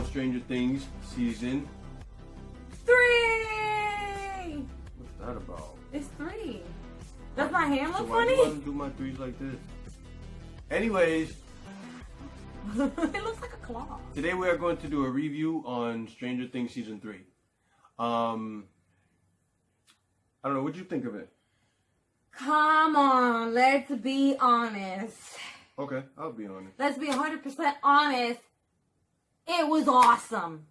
on Stranger Things season 3. What's that about? It's 3. Does my hand look why funny? do I do my threes like this? Anyways, it looks like a claw. today we are going to do a review on Stranger Things season 3. I don't know, what'd you think of it? Come on, let's be honest. Okay, I'll be honest. Let's be 100% honest. It was awesome.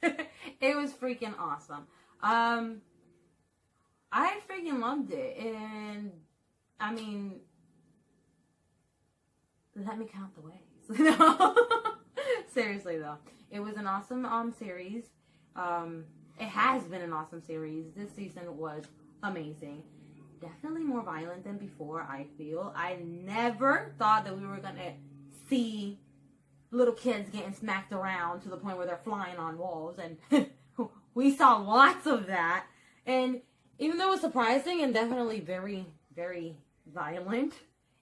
It was freaking awesome. I freaking loved it. And, I mean, let me count the ways. No. Seriously, though. It was an awesome series. It has been an awesome series. This season was amazing. Definitely more violent than before, I feel. I never thought that we were going to see little kids getting smacked around to the point where they're flying on walls. And we saw lots of that. And even though it was surprising and definitely very, very violent,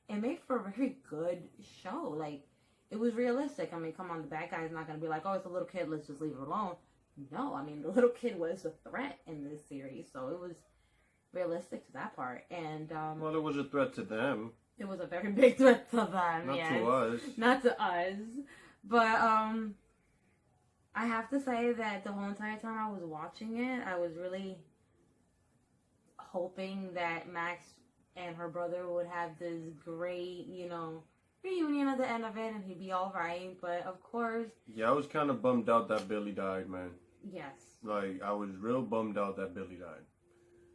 it made for a very good show. Like, it was realistic. I mean, come on, the bad guy's not going to be like, oh, it's a little kid, let's just leave it alone. No, I mean, the little kid was a threat in this series, so it was realistic to that part. And well, it was a threat to them. It was a very big threat to them. Not yes. to us. Not to us. But I have to say that the whole entire time I was watching it, I was really hoping that Max and her brother would have this great, reunion at the end of it and he'd be alright. But of course... Yeah, I was kind of bummed out that Billy died, man. Yes. Like, I was real bummed out that Billy died.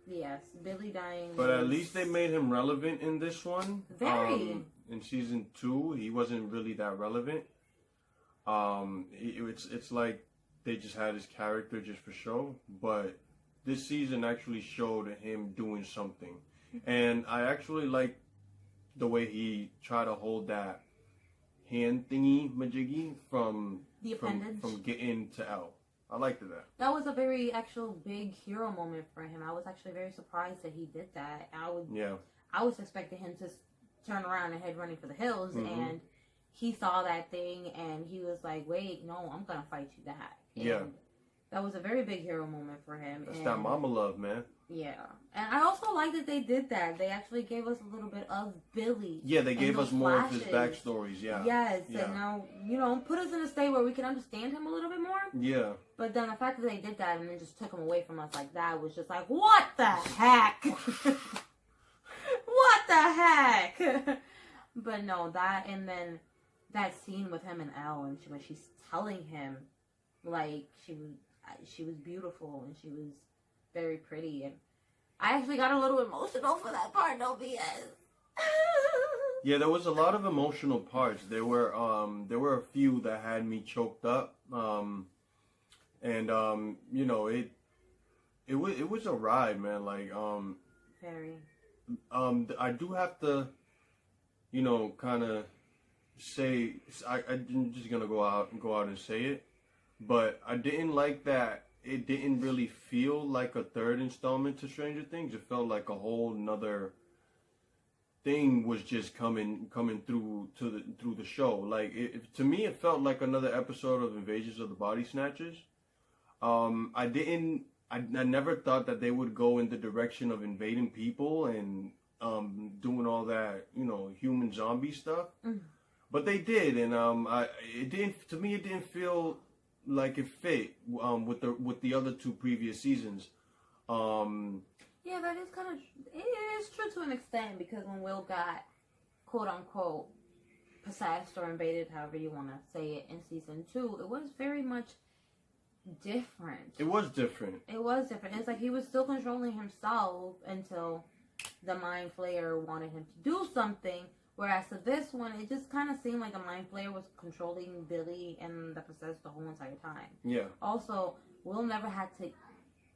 Yes, Billy dying. But at least they made him relevant in this one. Very. In season 2, he wasn't really that relevant. It's like they just had his character just for show. But this season actually showed him doing something. And I actually like the way he tried to hold that hand thingy majiggy from getting to L. I liked that. That was a very actual big hero moment for him. I was actually very surprised that he did that. I was expecting him to turn around and head running for the hills, and he saw that thing and he was like, "Wait, no, I'm gonna fight you back." And that was a very big hero moment for him. That's that mama love, man. Yeah, and I also like that they did that. They actually gave us a little bit of Billy. Yeah, they gave us more of his backstories. Yeah. Yes, and now put us in a state where we can understand him a little bit more. Yeah. But then the fact that they did that and then just took him away from us like that was just like, what the heck? What the heck? But no, that, and then that scene with him and Elle, and when she's telling him, like, she was beautiful and she was very pretty, and I actually got a little emotional for that part, no BS. Yeah, there was a lot of emotional parts. There were a few that had me choked up. It was a ride, man. Like, very. I do have to, kind of say, I'm just gonna go out and say it, but I didn't like that. It didn't really feel like a third installment to Stranger Things. It felt like a whole nother thing was just coming through the show. Like, to me, it felt like another episode of Invasions of the Body Snatchers. I never thought that they would go in the direction of invading people and doing all that, human zombie stuff. But they did, and it didn't feel like it fit with the other two previous seasons. Yeah, that is kind of, it is true to an extent, because when Will got quote unquote possessed or invaded, however you want to say it, in season 2, it was very much different. It was different. It's like he was still controlling himself until the Mind Flayer wanted him to do something. Whereas to this one, it just kind of seemed like the Mind Flayer was controlling Billy and the possessed the whole entire time. Yeah. Also, Will never had to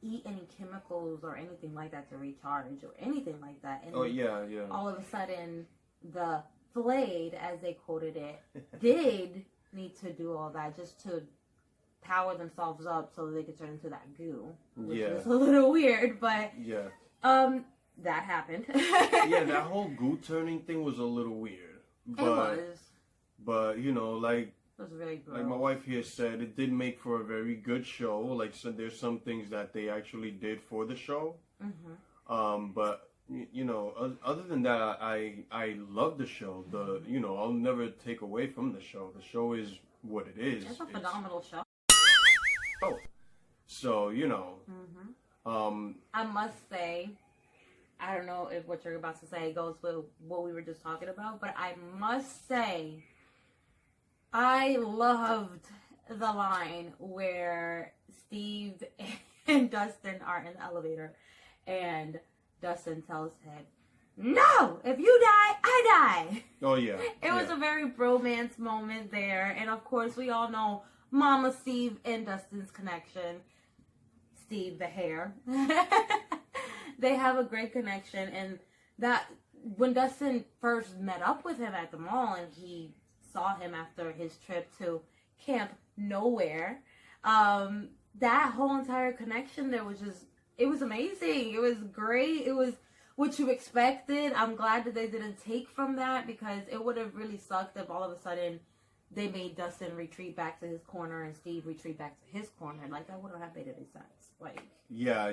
eat any chemicals or anything like that to recharge or anything like that. And all of a sudden, the Flayed, as they quoted it, did need to do all that just to power themselves up so they could turn into that goo. Which is a little weird, but that happened. Yeah, that whole goo turning thing was a little weird. But, it was. But, It was really gross. Like my wife here said, it did make for a very good show. Like, so there's some things that they actually did for the show. But you know, other than that, I love the show. I'll never take away from the show. The show is what it is. It's a phenomenal show. Oh, so I must say, I don't know if what you're about to say goes with what we were just talking about, but I must say, I loved the line where Steve and Dustin are in the elevator, and Dustin tells him, "No, if you die, I die." Oh yeah. It was a very bromance moment there, and of course we all know Mama Steve and Dustin's connection. Steve the hair. They have a great connection, and that when Dustin first met up with him at the mall and he saw him after his trip to Camp Nowhere, that whole entire connection there was just, it was amazing. It was great. It was what you expected. I'm glad that they didn't take from that, because it would have really sucked if all of a sudden they made Dustin retreat back to his corner and Steve retreat back to his corner. Like, that wouldn't have made any sense. Like, yeah.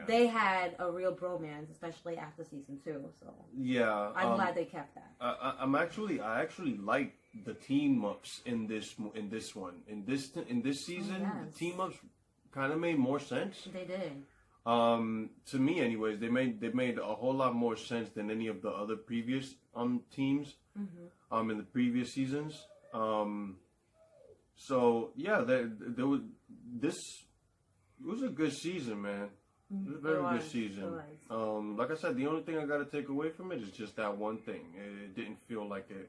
They had a real bromance, especially after season 2. So yeah, I'm glad they kept that. I actually like the team ups in this one. In this season, yes. The team ups kind of made more sense. They did. To me, anyways, they made a whole lot more sense than any of the other previous teams in the previous seasons. So yeah, there was this. It was a good season, man. It was a very good season. Like I said, the only thing I got to take away from it is just that one thing. It didn't feel like it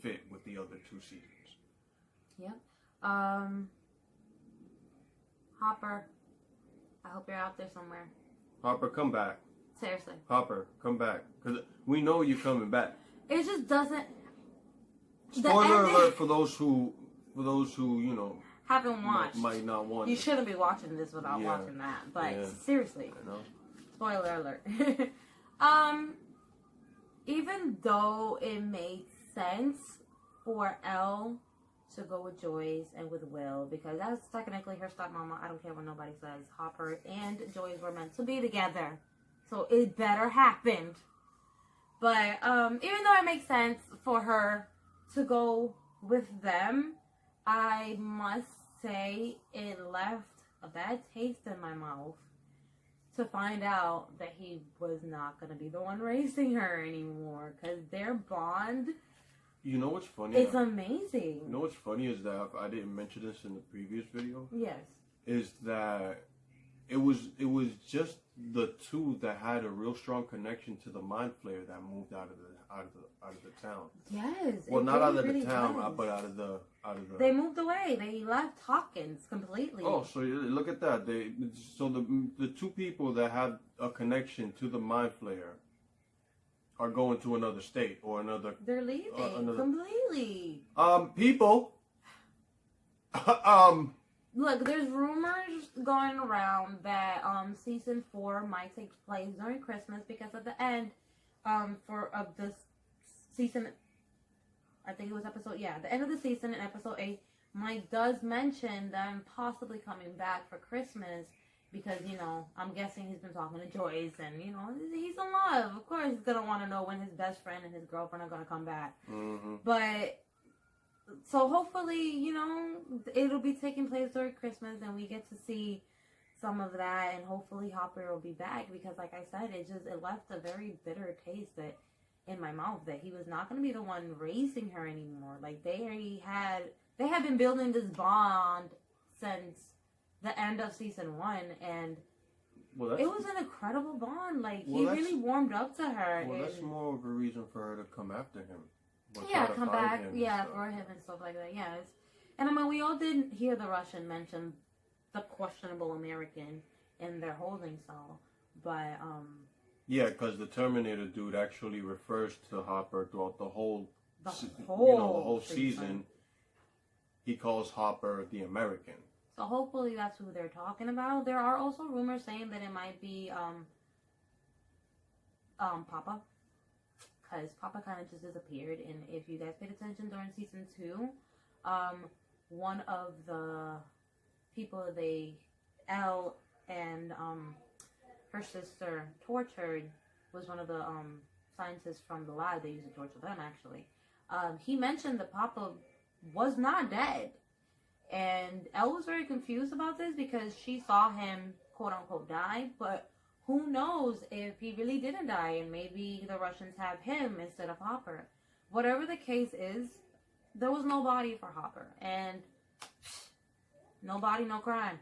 fit with the other 2 seasons. Yep. Hopper, I hope you're out there somewhere. Hopper, come back. Seriously. Hopper, come back, because we know you're coming back. It just doesn't. Spoiler alert for those who haven't watched. Might not want. You shouldn't be watching this without watching that. But seriously, spoiler alert. Even though it made sense for Elle to go with Joyce and with Will, because that's technically her stepmama. I don't care what nobody says. Hopper and Joyce were meant to be together, so it better happened. But even though it makes sense for her to go with them, I must say it left a bad taste in my mouth to find out that he was not going to be the one raising her anymore, because their bond, you know what's funny? It's amazing. You know what's funny is that I didn't mention this in the previous video. Yes. Is that it was just the 2 that had a real strong connection to the mind flayer that moved out of the town. Yes. Well, not out of the town, but out of the. They moved away. They left Hawkins completely. Oh, so look at that. So the 2 people that have a connection to the mind flayer are going to another state or another. They're leaving completely. People. Look, there's rumors going around that season 4 might take place during Christmas, because at the end of this season, I think it was the end of the season in episode 8, Mike does mention them possibly coming back for Christmas, because, I'm guessing he's been talking to Joyce, and, he's in love. Of course he's going to want to know when his best friend and his girlfriend are going to come back. Mm-hmm. But, so hopefully, it'll be taking place during Christmas, and we get to see some of that, and hopefully Hopper will be back, because like I said, it left a very bitter taste in my mouth that he was not going to be the one raising her anymore. Like, they had been building this bond since the end of season 1, and it was an incredible bond. Like, he really warmed up to her. Well, that's more of a reason for her to come after him. Come back, for him and stuff like that, yes. And I mean, we all did hear the Russian mention the questionable American in their holding cell, but, yeah, because the Terminator dude actually refers to Hopper throughout the whole season. He calls Hopper the American. So hopefully that's who they're talking about. There are also rumors saying that it might be, Papa. Because Papa kind of just disappeared, and if you guys paid attention during season 2, one of the people Elle and her sister tortured was one of the scientists from the lab. They used to torture them, actually. He mentioned that Papa was not dead. And Elle was very confused about this because she saw him, quote unquote, die. But who knows if he really didn't die and maybe the Russians have him instead of Hopper. Whatever the case is, there was no body for Hopper. And no body, no crime.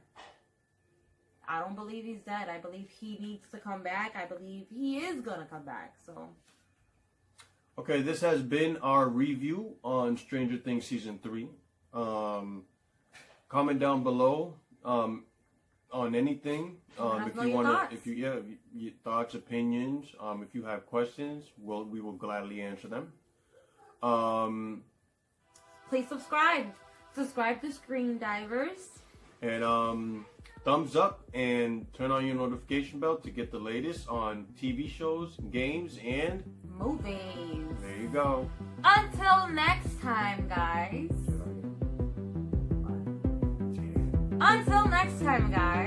I don't believe he's dead. I believe he needs to come back. I believe he is going to come back. So, okay, this has been our review on Stranger Things Season 3. Comment down below on anything. If you want to, your thoughts, opinions. If you have questions, we will gladly answer them. Please subscribe. Subscribe to Screen Divers. And thumbs up and turn on your notification bell to get the latest on TV shows, games, and movies. There you go. Until next time, guys. Until next time, guys.